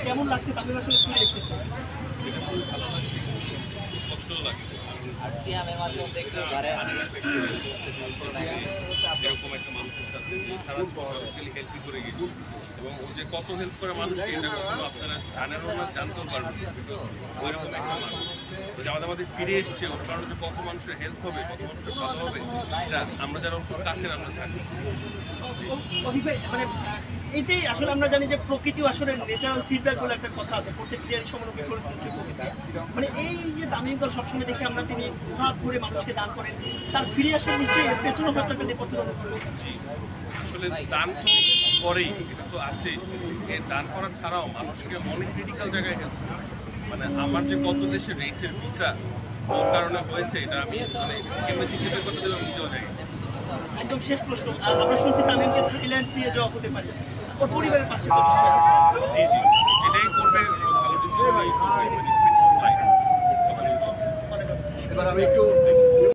কেমন লাগছে তামিম আসলে ফিরে এসেছে? এরকম একটা মানুষের সাথে সারা হেল্প করে গেছে এবং ও যে কত হেল্প করে মানুষকে এটা কখনো আপনারা জানেনও না, জানতেও পারবেন ওইরকম একটা মানুষ আমাদের ফিরে এসছে। ওর কারণে যে কত মানুষের হেল্প হবে, কত মানুষের ভালো হবে, সেটা আমরা যারা খুব কাছের আমরা জানি। মানে এটাই আসলে আমরা জানি যে প্রকৃতিও আসলে ন্যাচারাল ফিডব্যাক বলে একটা কথা আছে, প্রত্যেকটির সমানুপাতিক করে মানে এই যে তামিম ইকবাল সবসময় দেখে আমরা তিনি হাত করে মানুষকে দান করেন, তার ফিরে আসে নিশ্চয়ই এর পেছনে হয়তো একটা নেপথ্য আসলে দান করেই, এটা তো আছে। এই দান করা ছাড়াও মানুষকে অনেক ক্রিটিক্যাল জায়গায় হেল্প করে। মানে আমার যে কত দেশের রেসের ভিসা ওর কারণে হয়েছে, এটা আমি মানে কেমন চিন্তা করতে দেবো নিজেও জানি। একদম শেষ প্রশ্ন, আমরা শুনছি তামিমকে থাইল্যান্ড নিয়ে যাওয়া হতে পারে, ওর পরিবারের পাশে তো নিশ্চয়ই আছে। জি জি, যেটাই করবে ভালো ডিসিশনই করবে। এবার আমি একটু